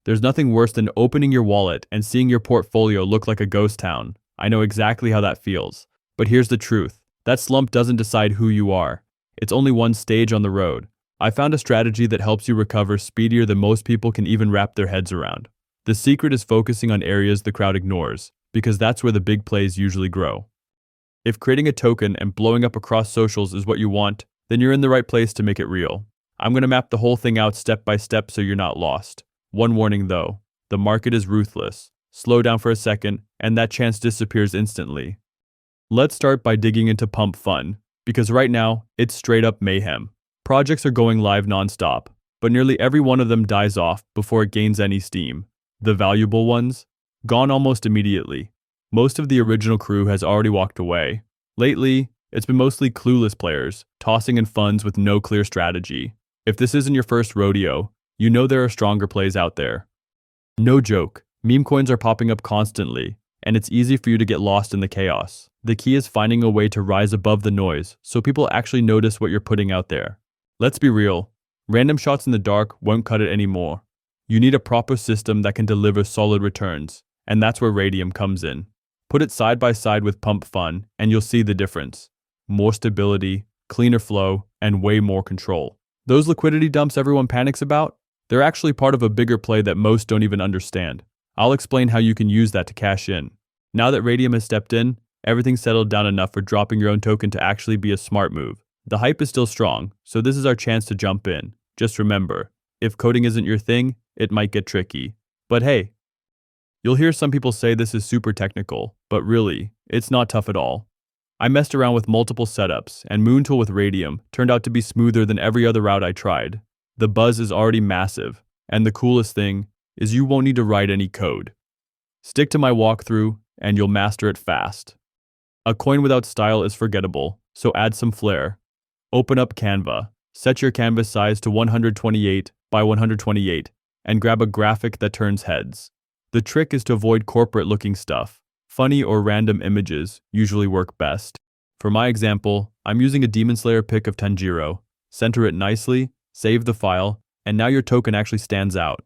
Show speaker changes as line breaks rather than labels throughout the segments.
There's nothing worse than opening your wallet and seeing your portfolio look like a ghost town. I know exactly how that feels. But here's the truth. That slump doesn't decide who you are. It's only one stage on the road. I found a strategy that helps you recover speedier than most people can even wrap their heads around. The secret is focusing on areas the crowd ignores, because that's where the big plays usually grow. If creating a token and blowing up across socials is what you want, then you're in the right place to make it real. I'm going to map the whole thing out step by step so you're not lost. One warning though, the market is ruthless. Slow down for a second, and that chance disappears instantly. Let's start by digging into Pump Fun, because right now, it's straight up mayhem. Projects are going live nonstop, but nearly every one of them dies off before it gains any steam. The valuable ones? Gone almost immediately. Most of the original crew has already walked away. Lately, it's been mostly clueless players, tossing in funds with no clear strategy. If this isn't your first rodeo, you know there are stronger plays out there. No joke, meme coins are popping up constantly, and it's easy for you to get lost in the chaos. The key is finding a way to rise above the noise so people actually notice what you're putting out there. Let's be real, random shots in the dark won't cut it anymore. You need a proper system that can deliver solid returns, and that's where Radium comes in. Put it side by side with Pump Fun, and you'll see the difference. More stability, cleaner flow, and way more control. Those liquidity dumps everyone panics about? They're actually part of a bigger play that most don't even understand. I'll explain how you can use that to cash in. Now that Radium has stepped in, everything's settled down enough for dropping your own token to actually be a smart move. The hype is still strong, so this is our chance to jump in. Just remember, if coding isn't your thing, it might get tricky. But hey, you'll hear some people say this is super technical, but really, it's not tough at all. I messed around with multiple setups, and Moontool with Radium turned out to be smoother than every other route I tried. The buzz is already massive, and the coolest thing is you won't need to write any code. Stick to my walkthrough, and you'll master it fast. A coin without style is forgettable, so add some flair. Open up Canva, set your canvas size to 128 by 128, and grab a graphic that turns heads. The trick is to avoid corporate-looking stuff. Funny or random images usually work best. For my example, I'm using a Demon Slayer pic of Tanjiro. Center it nicely, save the file, and now your token actually stands out.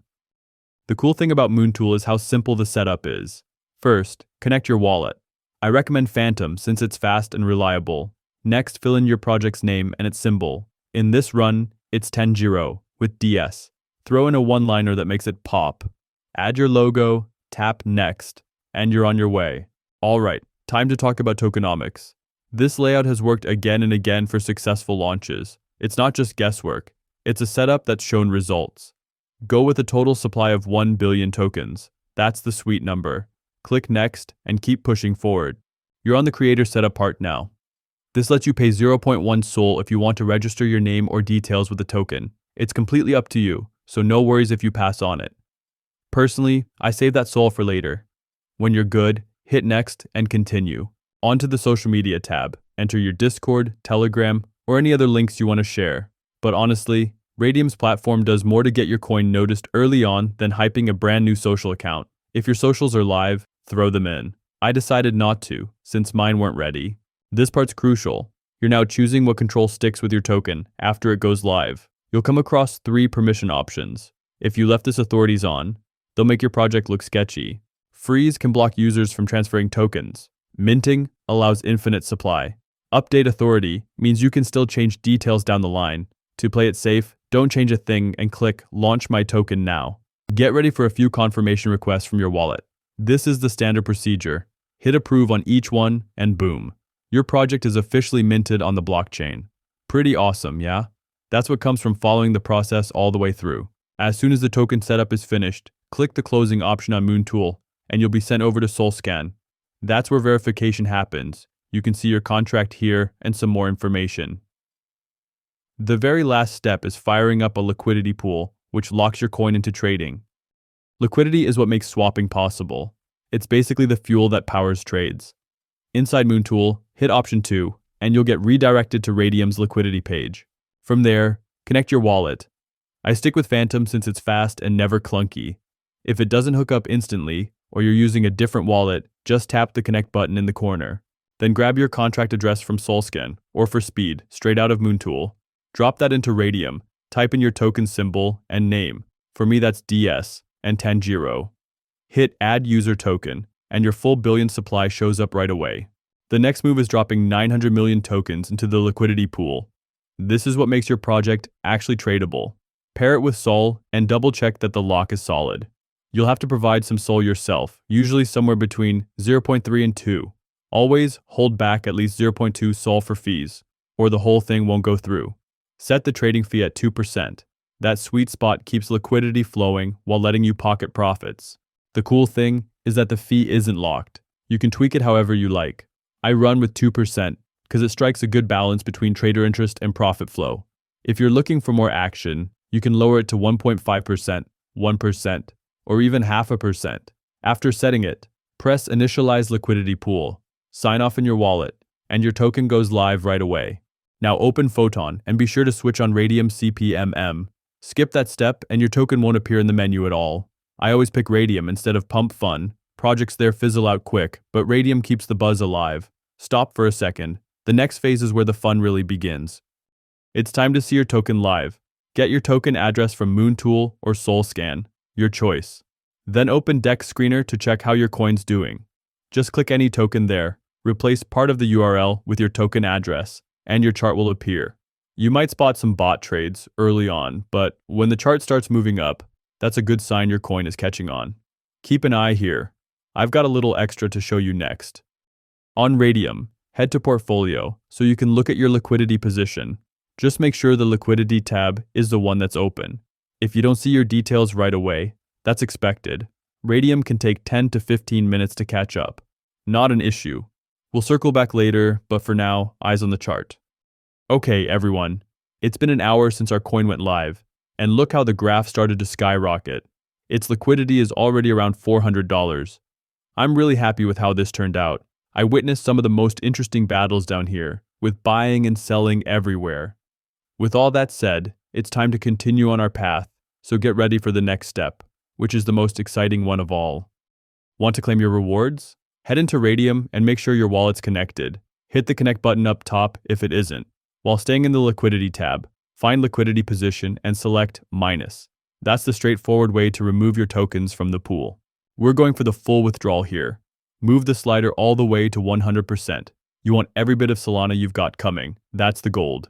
The cool thing about Moontool is how simple the setup is. First, connect your wallet. I recommend Phantom since it's fast and reliable. Next, fill in your project's name and its symbol. In this run, it's Tanjiro with DS. Throw in a one-liner that makes it pop. Add your logo, tap Next, and you're on your way. Alright, time to talk about tokenomics. This layout has worked again and again for successful launches. It's not just guesswork, it's a setup that's shown results. Go with a total supply of 1 billion tokens. That's the sweet number. Click Next and keep pushing forward. You're on the creator setup part now. This lets you pay 0.1 Sol if you want to register your name or details with the token. It's completely up to you, so no worries if you pass on it. Personally, I save that Sol for later. When you're good, hit Next and continue. On to the social media tab. Enter your Discord, Telegram, or any other links you want to share. But honestly, Radium's platform does more to get your coin noticed early on than hyping a brand new social account. If your socials are live, throw them in. I decided not to, since mine weren't ready. This part's crucial. You're now choosing what control sticks with your token after it goes live. You'll come across 3 permission options. If you left this authorities on, they'll make your project look sketchy. Freeze can block users from transferring tokens. Minting allows infinite supply. Update authority means you can still change details down the line. To play it safe, don't change a thing and click Launch My Token Now. Get ready for a few confirmation requests from your wallet. This is the standard procedure. Hit approve on each one and boom. Your project is officially minted on the blockchain. Pretty awesome, yeah? That's what comes from following the process all the way through. As soon as the token setup is finished, click the closing option on Moontool, and you'll be sent over to SolScan. That's where verification happens. You can see your contract here and some more information. The very last step is firing up a liquidity pool, which locks your coin into trading. Liquidity is what makes swapping possible. It's basically the fuel that powers trades. Inside Moontool, hit option 2, and you'll get redirected to Radium's liquidity page. From there, connect your wallet. I stick with Phantom since it's fast and never clunky. If it doesn't hook up instantly, or you're using a different wallet, just tap the connect button in the corner. Then grab your contract address from SolScan, or for speed, straight out of Moontool. Drop that into Radium, type in your token symbol and name. For me that's DS, and Tanjiro. Hit Add User Token, and your full billion supply shows up right away. The next move is dropping 900 million tokens into the liquidity pool. This is what makes your project actually tradable. Pair it with Sol and double check that the lock is solid. You'll have to provide some Sol yourself, usually somewhere between 0.3 and 2. Always hold back at least 0.2 Sol for fees, or the whole thing won't go through. Set the trading fee at 2%. That sweet spot keeps liquidity flowing while letting you pocket profits. The cool thing is that the fee isn't locked. You can tweak it however you like. I run with 2% because it strikes a good balance between trader interest and profit flow. If you're looking for more action, you can lower it to 1.5%, 1%, or even 0.5%. After setting it, press Initialize Liquidity Pool, sign off in your wallet, and your token goes live right away. Now open Photon and be sure to switch on Radium CPMM. Skip that step and your token won't appear in the menu at all. I always pick Radium instead of Pump Fun. Projects there fizzle out quick, but Radium keeps the buzz alive. Stop for a second. The next phase is where the fun really begins. It's time to see your token live. Get your token address from Moontool or SoulScan, your choice. Then open Dex Screener to check how your coin's doing. Just click any token there, replace part of the URL with your token address, and your chart will appear. You might spot some bot trades early on, but when the chart starts moving up, that's a good sign your coin is catching on. Keep an eye here. I've got a little extra to show you next. On Radium, head to Portfolio so you can look at your liquidity position. Just make sure the Liquidity tab is the one that's open. If you don't see your details right away, that's expected. Radium can take 10 to 15 minutes to catch up. Not an issue. We'll circle back later, but for now, eyes on the chart. Okay, everyone. It's been an hour since our coin went live, and look how the graph started to skyrocket. Its liquidity is already around $400. I'm really happy with how this turned out. I witnessed some of the most interesting battles down here, with buying and selling everywhere. With all that said, it's time to continue on our path, so get ready for the next step, which is the most exciting one of all. Want to claim your rewards? Head into Radium and make sure your wallet's connected. Hit the connect button up top if it isn't. While staying in the Liquidity tab, find Liquidity Position and select minus. That's the straightforward way to remove your tokens from the pool. We're going for the full withdrawal here. Move the slider all the way to 100%. You want every bit of Solana you've got coming. That's the gold.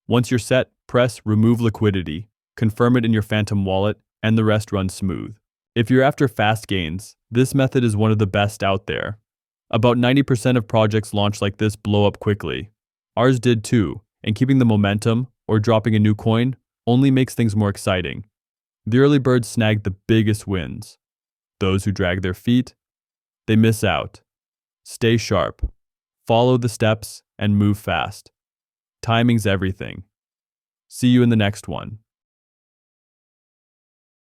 Once you're set, press Remove Liquidity, confirm it in your Phantom wallet, and the rest runs smooth. If you're after fast gains, this method is one of the best out there. About 90% of projects launched like this blow up quickly. Ours did too, and keeping the momentum, or dropping a new coin, only makes things more exciting. The early birds snag the biggest wins. Those who drag their feet, they miss out. Stay sharp. Follow the steps and move fast. Timing's everything. See you in the next one.